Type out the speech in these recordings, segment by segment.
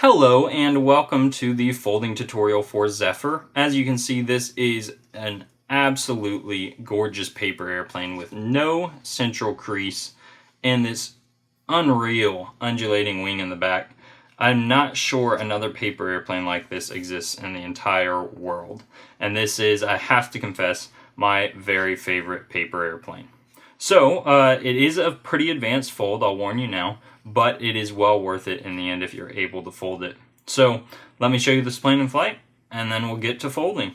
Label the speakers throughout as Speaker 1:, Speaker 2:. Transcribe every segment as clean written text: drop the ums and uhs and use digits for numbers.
Speaker 1: Hello and welcome to the folding tutorial for Zephyr. As you can see, this is an absolutely gorgeous paper airplane with no central crease and this unreal undulating wing in the back. I'm not sure another paper airplane like this exists in the entire world. And this is, I have to confess, my very favorite paper airplane. So, it is a pretty advanced fold, I'll warn you now, but it is well worth it in the end if you're able to fold it. So, let me show you this plane in flight, and then we'll get to folding.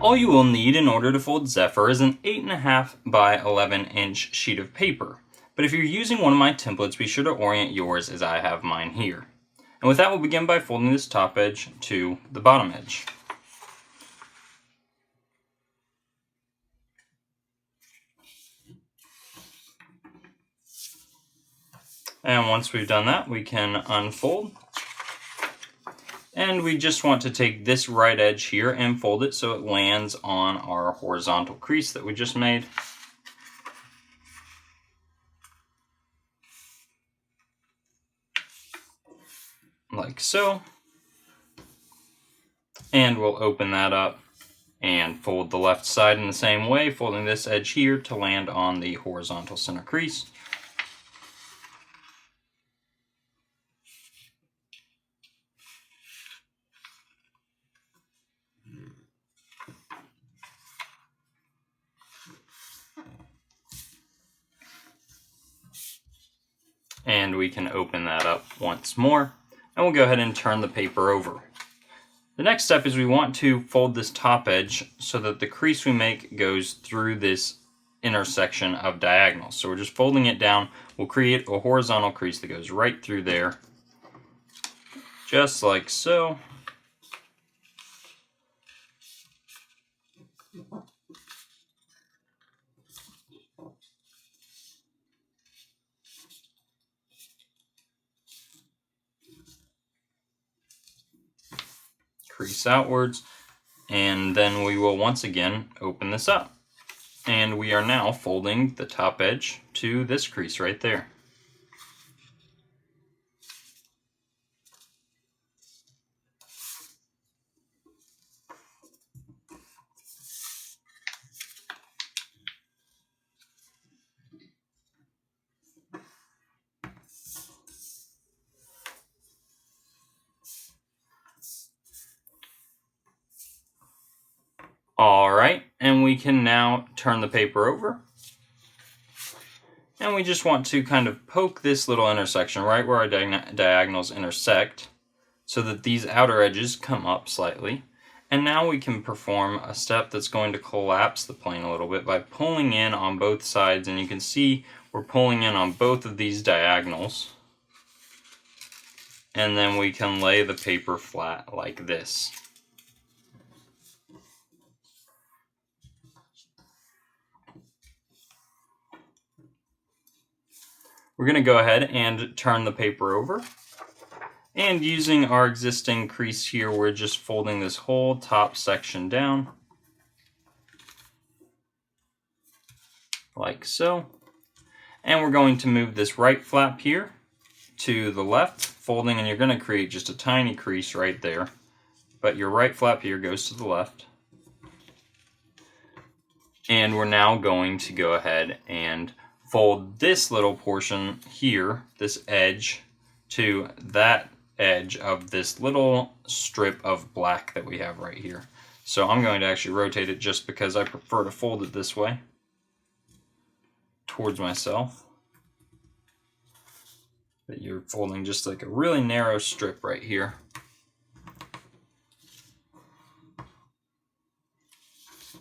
Speaker 1: All you will need in order to fold Zephyr is an 8.5 by 11 inch sheet of paper. But if you're using one of my templates, be sure to orient yours as I have mine here. And with that, we'll begin by folding this top edge to the bottom edge. And once we've done that, we can unfold. And we just want to take this right edge here and fold it so it lands on our horizontal crease that we just made. Like so. And we'll open that up and fold the left side in the same way, folding this edge here to land on the horizontal center crease. And we can open that up once more, and we'll go ahead and turn the paper over. The next step is we want to fold this top edge so that the crease we make goes through this intersection of diagonals. So we're just folding it down. We'll create a horizontal crease that goes right through there, just like so. Crease outwards, and then we will once again open this up. And we are now folding the top edge to this crease right there. Alright, and we can now turn the paper over. And we just want to kind of poke this little intersection right where our diagonals intersect so that these outer edges come up slightly. And now we can perform a step that's going to collapse the plane a little bit by pulling in on both sides. And you can see we're pulling in on both of these diagonals. And then we can lay the paper flat like this. We're going to go ahead and turn the paper over. And using our existing crease here, we're just folding this whole top section down. Like so. And we're going to move this right flap here to the left, folding, and you're going to create just a tiny crease right there. But your right flap here goes to the left. And we're now going to go ahead and fold this little portion here, this edge, to that edge of this little strip of black that we have right here. So I'm going to actually rotate it just because I prefer to fold it this way towards myself. But you're folding just like a really narrow strip right here.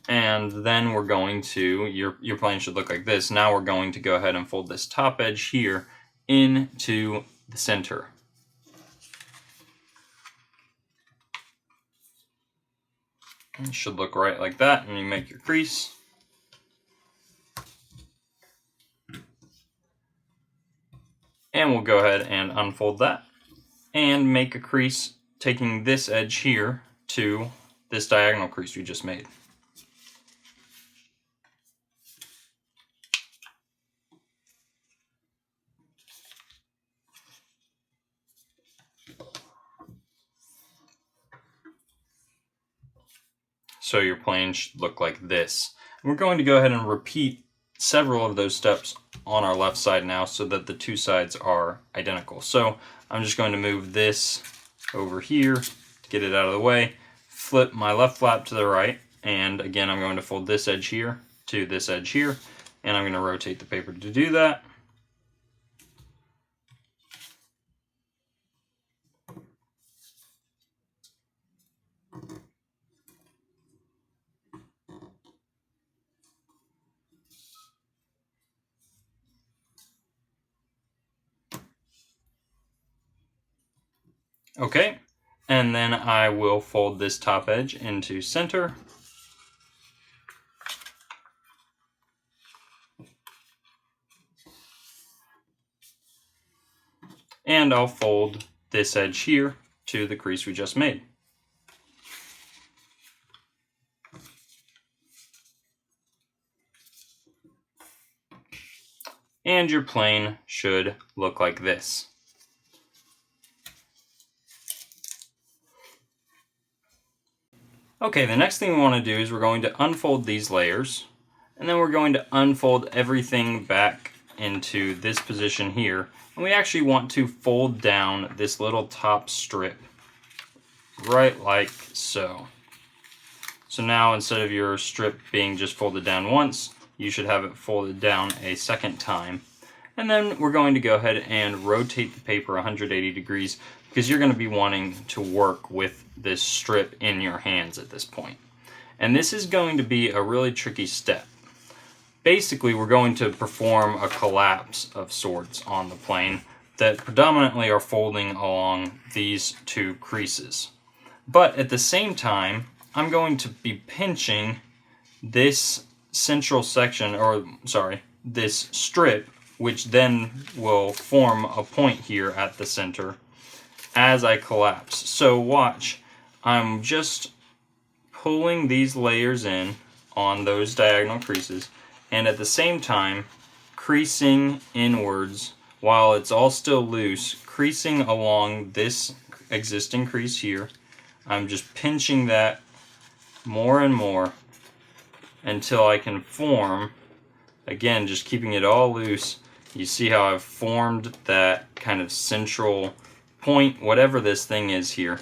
Speaker 1: And then we're going to, your plane should look like this. Now we're going to go ahead and fold this top edge here into the center. It should look right like that, and you make your crease. And we'll go ahead and unfold that and make a crease taking this edge here to this diagonal crease we just made. So your plane should look like this. We're going to go ahead and repeat several of those steps on our left side now so that the two sides are identical. So I'm just going to move this over here to get it out of the way, flip my left flap to the right, and again I'm going to fold this edge here to this edge here, and I'm going to rotate the paper to do that. Okay, and then I will fold this top edge into center. And I'll fold this edge here to the crease we just made. And your plane should look like this. Okay, the next thing we want to do is we're going to unfold these layers, and then we're going to unfold everything back into this position here. And we actually want to fold down this little top strip, right like so. So now instead of your strip being just folded down once, you should have it folded down a second time. And then we're going to go ahead and rotate the paper 180 degrees because you're going to be wanting to work with this strip in your hands at this point. And this is going to be a really tricky step. Basically, we're going to perform a collapse of sorts on the plane that predominantly are folding along these two creases. But at the same time, I'm going to be pinching this central section, or sorry, this strip, which then will form a point here at the center as I collapse. So watch, I'm just pulling these layers in on those diagonal creases, and at the same time creasing inwards while it's all still loose, creasing along this existing crease here. I'm just pinching that more and more until I can form, again, just keeping it all loose. You see how I've formed that kind of central point, whatever this thing is here,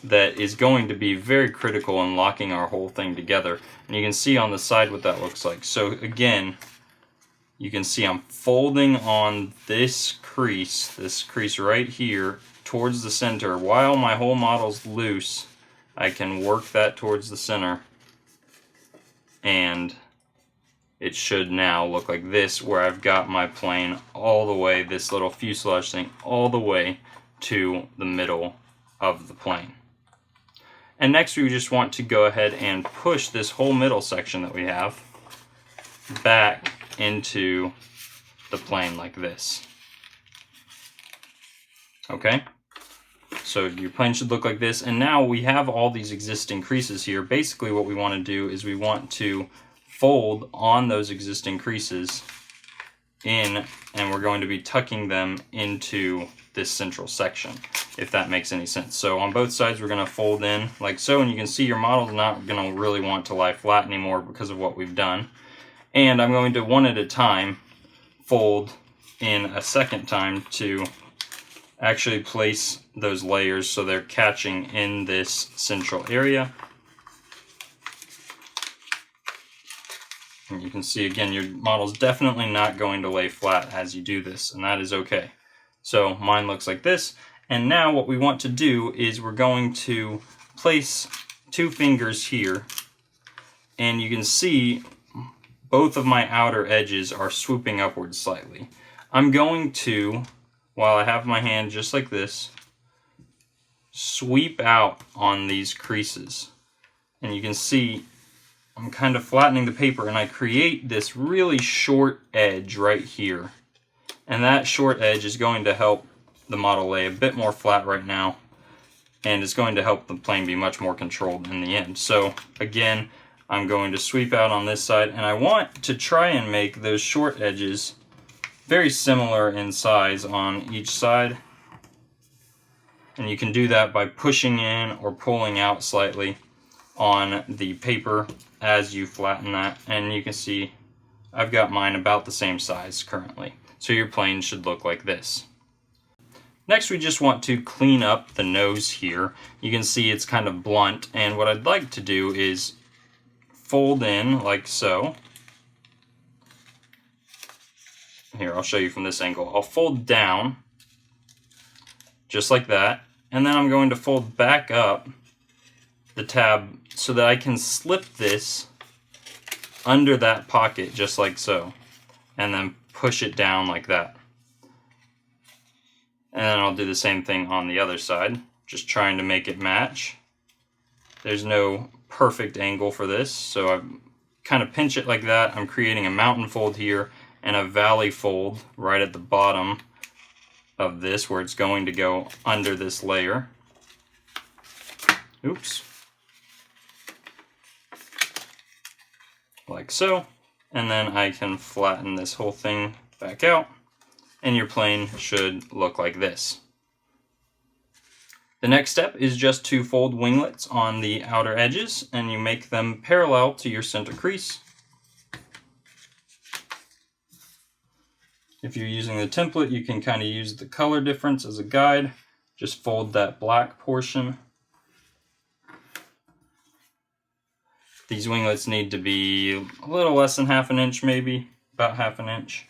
Speaker 1: that is going to be very critical in locking our whole thing together. And you can see on the side what that looks like. So again, you can see I'm folding on this crease right here towards the center. While my whole model's loose, I can work that towards the center, and it should now look like this, where I've got my plane all the way, this little fuselage thing, all the way to the middle of the plane. And next we just want to go ahead and push this whole middle section that we have back into the plane like this. Okay? So your plane should look like this, and now we have all these existing creases here. Basically what we want to do is we want to fold on those existing creases in, and we're going to be tucking them into this central section, if that makes any sense. So on both sides we're going to fold in like so, and you can see your model's not going to really want to lie flat anymore because of what we've done. And I'm going to, one at a time, fold in a second time to actually place those layers so they're catching in this central area. And you can see again, your model's definitely not going to lay flat as you do this, and that is okay. So mine looks like this, and now what we want to do is we're going to place two fingers here and you can see both of my outer edges are swooping upwards slightly. I'm going to, while I have my hand just like this, sweep out on these creases. And you can see I'm kind of flattening the paper, and I create this really short edge right here. And that short edge is going to help the model lay a bit more flat right now, and it's going to help the plane be much more controlled in the end. So again, I'm going to sweep out on this side, and I want to try and make those short edges very similar in size on each side. And you can do that by pushing in or pulling out slightly on the paper as you flatten that. And you can see I've got mine about the same size currently. So your plane should look like this. Next, we just want to clean up the nose here. You can see it's kind of blunt, and what I'd like to do is fold in like so. Here, I'll show you from this angle. I'll fold down just like that, and then I'm going to fold back up the tab so that I can slip this under that pocket just like so, and then push it down like that. And then I'll do the same thing on the other side, just trying to make it match. There's no perfect angle for this, so I kind of pinch it like that. I'm creating a mountain fold here and a valley fold right at the bottom of this, where it's going to go under this layer. Oops. Like so. And then I can flatten this whole thing back out, and your plane should look like this. The next step is just to fold winglets on the outer edges, and you make them parallel to your center crease. If you're using the template, you can kind of use the color difference as a guide. Just fold that black portion. These winglets need to be a little less than half an inch, maybe about half an inch.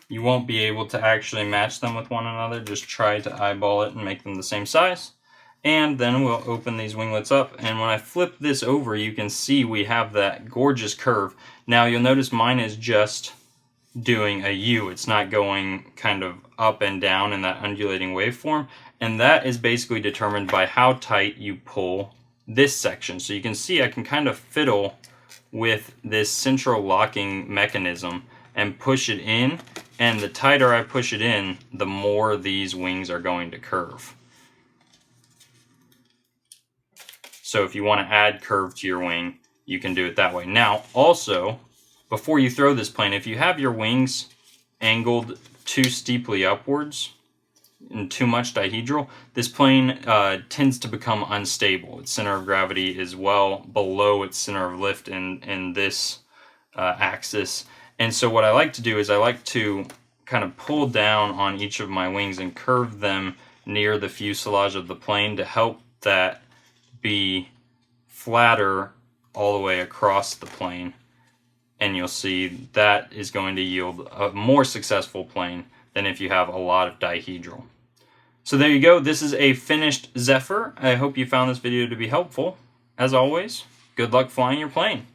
Speaker 1: You won't be able to actually match them with one another. Just try to eyeball it and make them the same size. And then we'll open these winglets up, and when I flip this over, you can see we have that gorgeous curve. Now you'll notice mine is just doing a U. It's not going kind of up and down in that undulating waveform, and that is basically determined by how tight you pull this section. So you can see I can kind of fiddle with this central locking mechanism and push it in, and the tighter I push it in, the more these wings are going to curve. So if you want to add curve to your wing, you can do it that way. Now, also, before you throw this plane, if you have your wings angled too steeply upwards and too much dihedral, this plane tends to become unstable. Its center of gravity is well below its center of lift in this axis. And so what I like to do is I like to kind of pull down on each of my wings and curve them near the fuselage of the plane to help that be flatter all the way across the plane. And you'll see that is going to yield a more successful plane than if you have a lot of dihedral. So there you go. This is a finished Zephyr. I hope you found this video to be helpful. As always, good luck flying your plane.